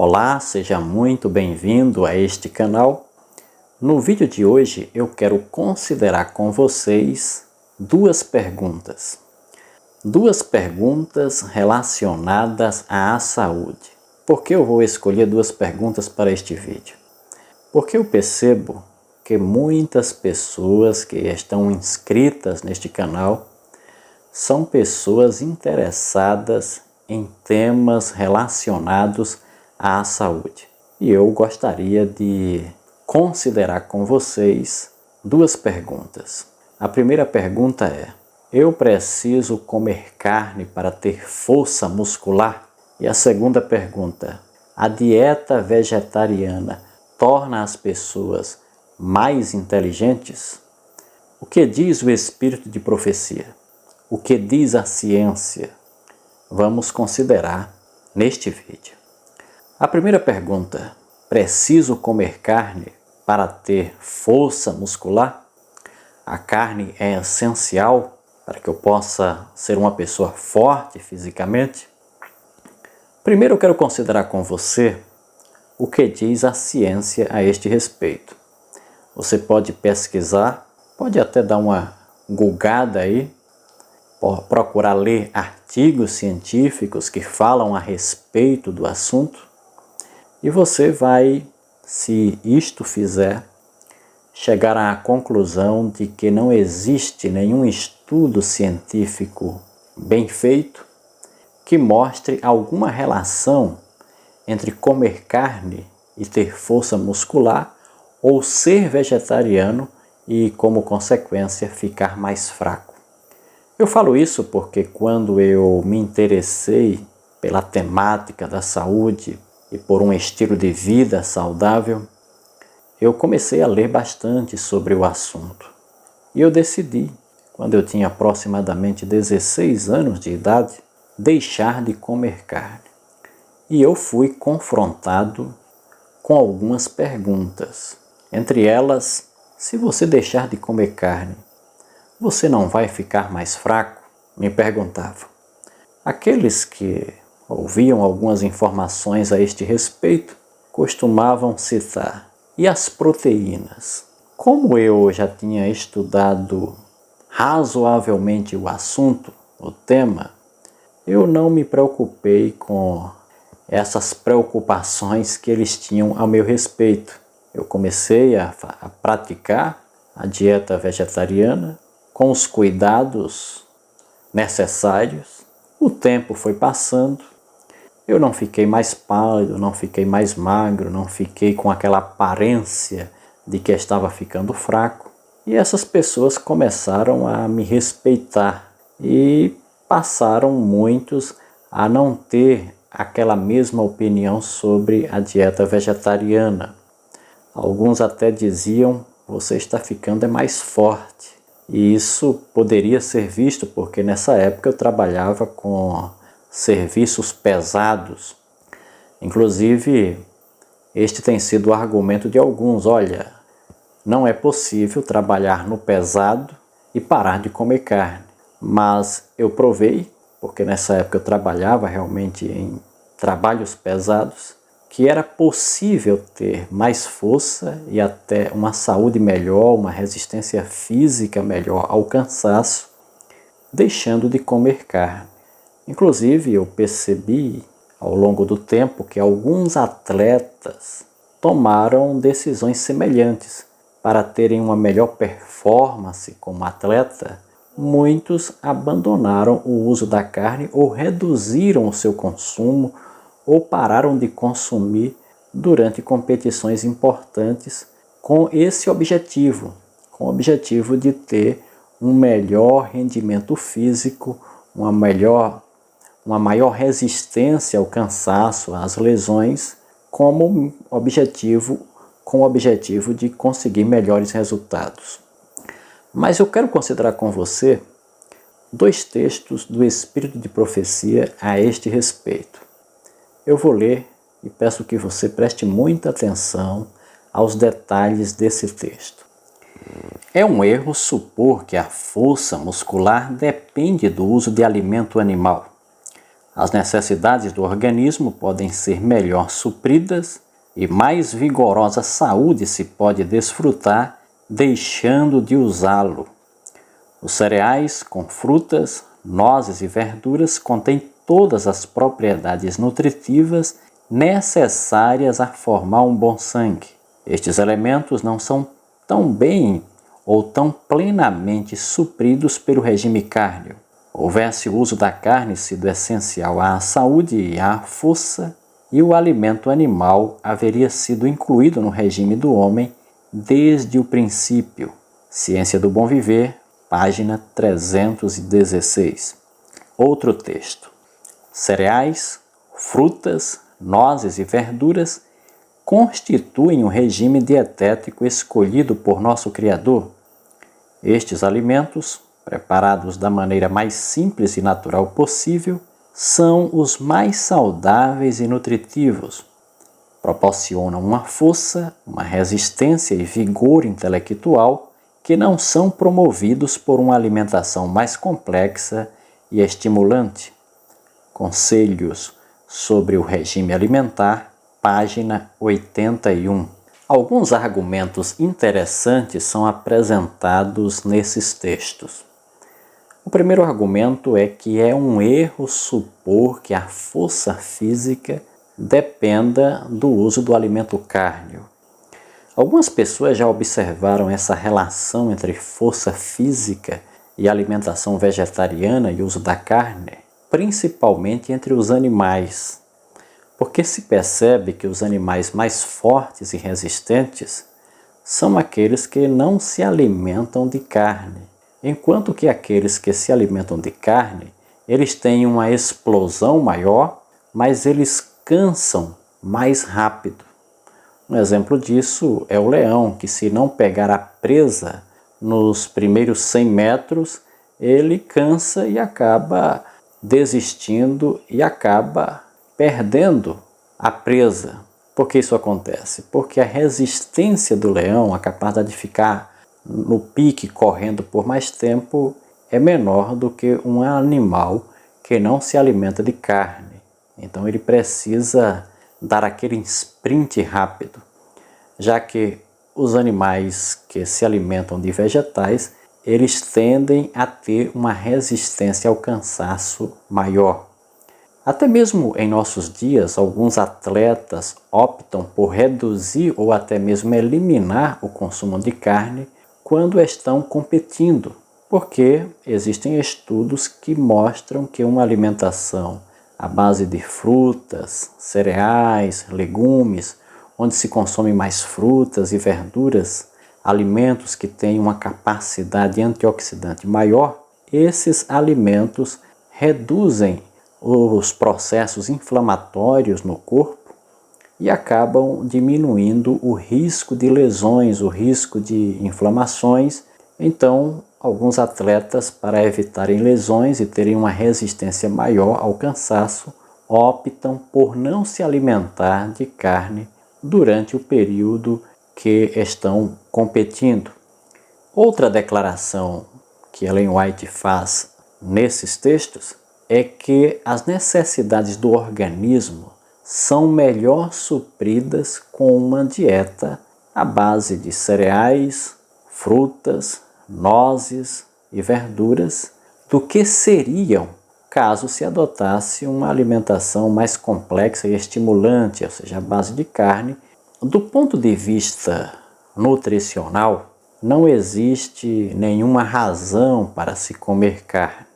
Olá, seja muito bem-vindo a este canal. No vídeo de hoje eu quero considerar com vocês duas perguntas. Duas perguntas relacionadas à saúde. Por que eu vou escolher duas perguntas para este vídeo? Porque eu percebo que muitas pessoas que estão inscritas neste canal são pessoas interessadas em temas relacionados à saúde. E eu gostaria de considerar com vocês duas perguntas. A primeira pergunta é: eu preciso comer carne para ter força muscular? E a segunda pergunta: a dieta vegetariana torna as pessoas mais inteligentes? O que diz o espírito de profecia? O que diz a ciência? Vamos considerar neste vídeo. A primeira pergunta: preciso comer carne para ter força muscular? A carne é essencial para que eu possa ser uma pessoa forte fisicamente? Primeiro eu quero considerar com você o que diz a ciência a este respeito. Você pode pesquisar, pode até dar uma googada aí, procurar ler artigos científicos que falam a respeito do assunto, e você vai, se isto fizer, chegar à conclusão de que não existe nenhum estudo científico bem feito que mostre alguma relação entre comer carne e ter força muscular ou ser vegetariano e, como consequência, ficar mais fraco. Eu falo isso porque quando eu me interessei pela temática da saúde e por um estilo de vida saudável, eu comecei a ler bastante sobre o assunto. E eu decidi, quando eu tinha aproximadamente 16 anos de idade, deixar de comer carne. E eu fui confrontado com algumas perguntas. Entre elas, se você deixar de comer carne, você não vai ficar mais fraco? Me perguntavam. Aqueles que ouviam algumas informações a este respeito costumavam citar: e as proteínas? Como eu já tinha estudado razoavelmente o assunto, o tema, eu não me preocupei com essas preocupações que eles tinham ao meu respeito. Eu comecei a praticar a dieta vegetariana com os cuidados necessários. O tempo foi passando, eu não fiquei mais pálido, não fiquei mais magro, não fiquei com aquela aparência de que estava ficando fraco. E essas pessoas começaram a me respeitar e passaram muitos a não ter aquela mesma opinião sobre a dieta vegetariana. Alguns até diziam: você está ficando mais forte. E isso poderia ser visto porque nessa época eu trabalhava com serviços pesados. Inclusive, este tem sido o argumento de alguns: olha, não é possível trabalhar no pesado e parar de comer carne. Mas eu provei, porque nessa época eu trabalhava realmente em trabalhos pesados, que era possível ter mais força e até uma saúde melhor, uma resistência física melhor ao cansaço, deixando de comer carne. Inclusive, eu percebi ao longo do tempo que alguns atletas tomaram decisões semelhantes. Para terem uma melhor performance como atleta, muitos abandonaram o uso da carne ou reduziram o seu consumo ou pararam de consumir durante competições importantes com esse objetivo, com o objetivo de ter um melhor rendimento físico, uma maior resistência ao cansaço, às lesões, com o objetivo de conseguir melhores resultados. Mas eu quero considerar com você dois textos do Espírito de Profecia a este respeito. Eu vou ler e peço que você preste muita atenção aos detalhes desse texto. É um erro supor que a força muscular depende do uso de alimento animal. As necessidades do organismo podem ser melhor supridas e mais vigorosa saúde se pode desfrutar deixando de usá-lo. Os cereais com frutas, nozes e verduras contêm todas as propriedades nutritivas necessárias a formar um bom sangue. Estes elementos não são tão bem ou tão plenamente supridos pelo regime cárneo. Houvesse o uso da carne sido essencial à saúde e à força, e o alimento animal haveria sido incluído no regime do homem desde o princípio. Ciência do Bom Viver, página 316. Outro texto. Cereais, frutas, nozes e verduras constituem o regime dietético escolhido por nosso Criador. Estes alimentos, preparados da maneira mais simples e natural possível, são os mais saudáveis e nutritivos. Proporcionam uma força, uma resistência e vigor intelectual que não são promovidos por uma alimentação mais complexa e estimulante. Conselhos sobre o regime alimentar, página 81. Alguns argumentos interessantes são apresentados nesses textos. O primeiro argumento é que é um erro supor que a força física dependa do uso do alimento cárneo. Algumas pessoas já observaram essa relação entre força física e alimentação vegetariana e uso da carne, principalmente entre os animais, porque se percebe que os animais mais fortes e resistentes são aqueles que não se alimentam de carne, enquanto que aqueles que se alimentam de carne, eles têm uma explosão maior, mas eles cansam mais rápido. Um exemplo disso é o leão, que se não pegar a presa nos primeiros 100 metros, ele cansa e acaba desistindo e acaba perdendo a presa. Por que isso acontece? Porque a resistência do leão, a capacidade de ficar no pique correndo por mais tempo, é menor do que um animal que não se alimenta de carne. Então ele precisa dar aquele sprint rápido, já que os animais que se alimentam de vegetais, eles tendem a ter uma resistência ao cansaço maior. Até mesmo em nossos dias, alguns atletas optam por reduzir ou até mesmo eliminar o consumo de carne quando estão competindo, porque existem estudos que mostram que uma alimentação à base de frutas, cereais, legumes, onde se consome mais frutas e verduras, alimentos que têm uma capacidade antioxidante maior, esses alimentos reduzem os processos inflamatórios no corpo e acabam diminuindo o risco de lesões, o risco de inflamações. Então, alguns atletas, para evitarem lesões e terem uma resistência maior ao cansaço, optam por não se alimentar de carne durante o período que estão competindo. Outra declaração que Ellen White faz nesses textos é que as necessidades do organismo são melhor supridas com uma dieta à base de cereais, frutas, nozes e verduras do que seriam caso se adotasse uma alimentação mais complexa e estimulante, ou seja, à base de carne. Do ponto de vista nutricional, não existe nenhuma razão para se comer carne.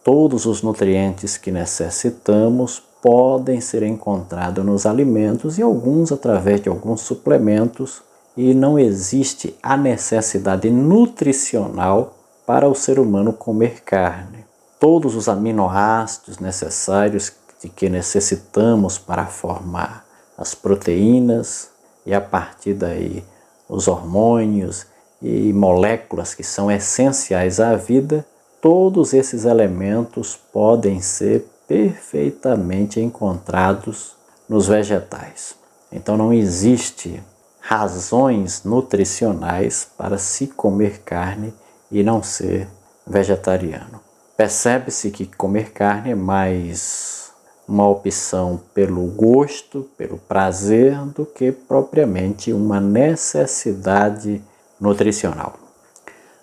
Todos os nutrientes que necessitamos podem ser encontrados nos alimentos e alguns através de alguns suplementos, e não existe a necessidade nutricional para o ser humano comer carne. Todos os aminoácidos necessários de que necessitamos para formar as proteínas e a partir daí os hormônios e moléculas que são essenciais à vida, todos esses elementos podem ser perfeitamente encontrados nos vegetais. Então não existe razões nutricionais para se comer carne e não ser vegetariano. Percebe-se que comer carne é mais uma opção pelo gosto, pelo prazer, do que propriamente uma necessidade nutricional.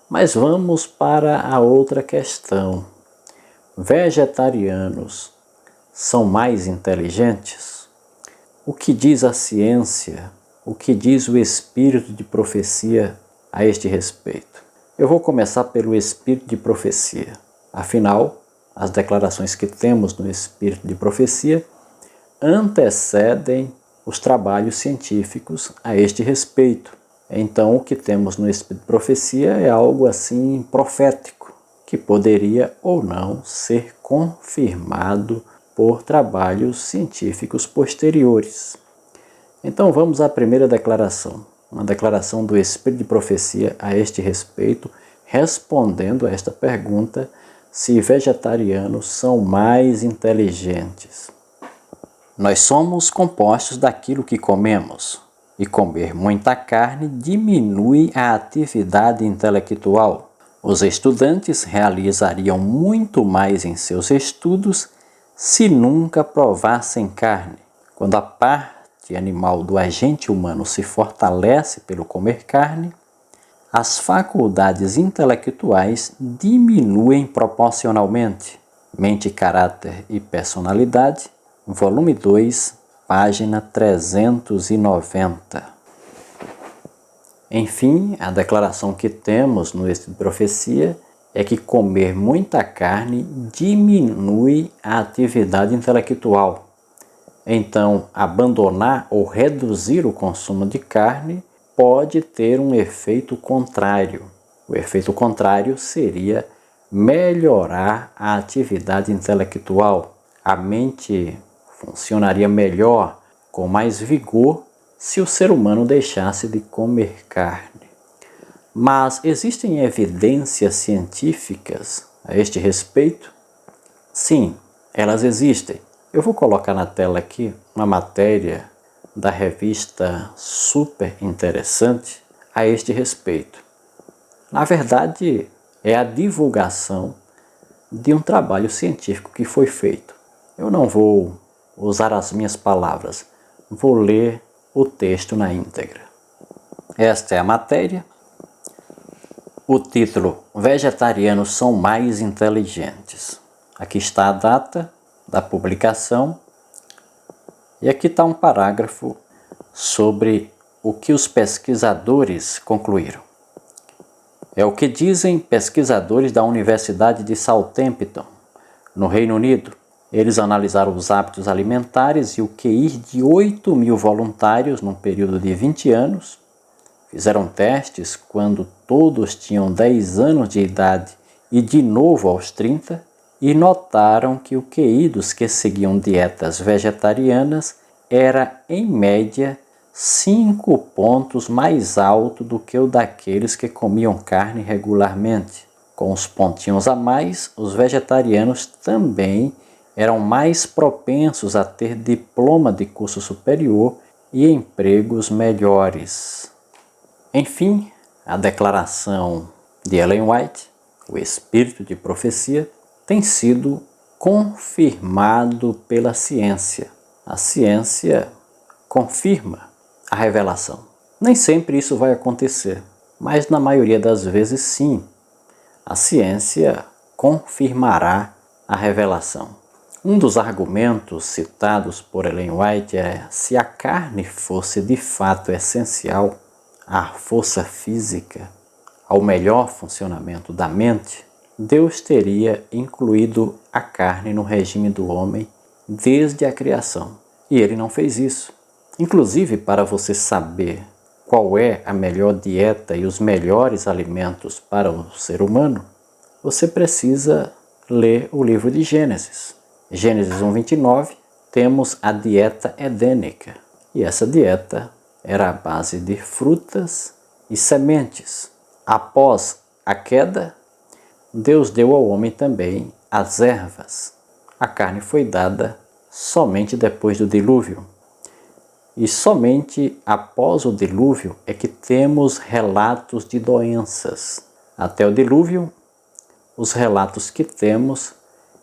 Mas vamos para a outra questão. Vegetarianos são mais inteligentes? O que diz a ciência? O que diz o espírito de profecia a este respeito? Eu vou começar pelo espírito de profecia. Afinal, as declarações que temos no espírito de profecia antecedem os trabalhos científicos a este respeito. Então, o que temos no espírito de profecia é algo assim profético, que poderia ou não ser confirmado por trabalhos científicos posteriores. Então, vamos à primeira declaração, uma declaração do espírito de profecia a este respeito, respondendo a esta pergunta: se vegetarianos são mais inteligentes. Nós somos compostos daquilo que comemos, e comer muita carne diminui a atividade intelectual. Os estudantes realizariam muito mais em seus estudos se nunca provassem carne. Quando a parte animal do agente humano se fortalece pelo comer carne, as faculdades intelectuais diminuem proporcionalmente. Mente, Caráter e Personalidade, volume 2, página 390. Enfim, a declaração que temos no Espírito de Profecia é que comer muita carne diminui a atividade intelectual. Então, abandonar ou reduzir o consumo de carne pode ter um efeito contrário. O efeito contrário seria melhorar a atividade intelectual. A mente funcionaria melhor, com mais vigor, se o ser humano deixasse de comer carne. Mas existem evidências científicas a este respeito? Sim, elas existem. Eu vou colocar na tela aqui uma matéria da revista Super Interessante a este respeito. Na verdade, é a divulgação de um trabalho científico que foi feito. Eu não vou usar as minhas palavras, vou ler o texto na íntegra. Esta é a matéria. O título: Vegetarianos são mais inteligentes. Aqui está a data da publicação. E aqui está um parágrafo sobre o que os pesquisadores concluíram. É o que dizem pesquisadores da Universidade de Southampton, no Reino Unido. Eles analisaram os hábitos alimentares e o QI de 8.000 voluntários num período de 20 anos. Fizeram testes quando todos tinham 10 anos de idade e de novo aos 30. E notaram que o QI dos que seguiam dietas vegetarianas era, em média, 5 pontos mais alto do que o daqueles que comiam carne regularmente. Com os pontinhos a mais, os vegetarianos também eram mais propensos a ter diploma de curso superior e empregos melhores. Enfim, a declaração de Ellen White, o espírito de profecia, tem sido confirmado pela ciência. A ciência confirma a revelação. Nem sempre isso vai acontecer, mas na maioria das vezes sim. A ciência confirmará a revelação. Um dos argumentos citados por Ellen White é: se a carne fosse de fato essencial à força física, ao melhor funcionamento da mente, Deus teria incluído a carne no regime do homem desde a criação. E ele não fez isso. Inclusive, para você saber qual é a melhor dieta e os melhores alimentos para o ser humano, você precisa ler o livro de Gênesis. Gênesis 1:29, temos a dieta edênica. E essa dieta era à base de frutas e sementes. Após a queda, Deus deu ao homem também as ervas. A carne foi dada somente depois do dilúvio. E somente após o dilúvio é que temos relatos de doenças. Até o dilúvio, os relatos que temos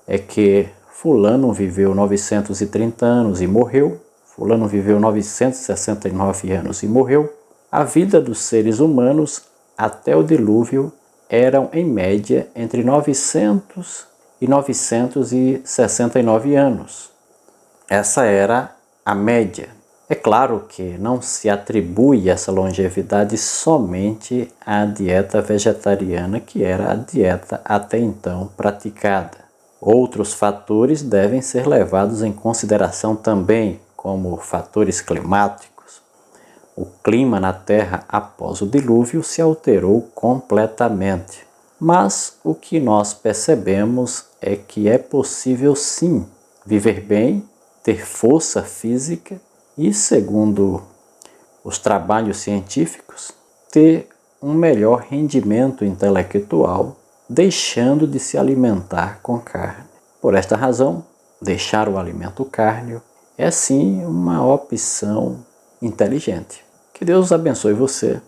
é que fulano viveu 930 anos e morreu, fulano viveu 969 anos e morreu. A vida dos seres humanos até o dilúvio eram, em média, entre 900 e 969 anos. Essa era a média. É claro que não se atribui essa longevidade somente à dieta vegetariana, que era a dieta até então praticada. Outros fatores devem ser levados em consideração também, como fatores climáticos. O clima na Terra após o dilúvio se alterou completamente. Mas o que nós percebemos é que é possível sim viver bem, ter força física e, segundo os trabalhos científicos, ter um melhor rendimento intelectual, deixando de se alimentar com carne. Por esta razão, deixar o alimento cárneo é sim uma opção inteligente. Que Deus abençoe você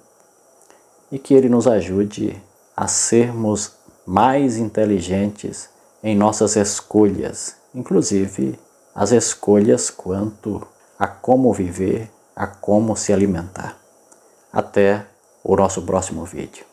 e que Ele nos ajude a sermos mais inteligentes em nossas escolhas, inclusive as escolhas quanto a como viver, a como se alimentar. Até o nosso próximo vídeo.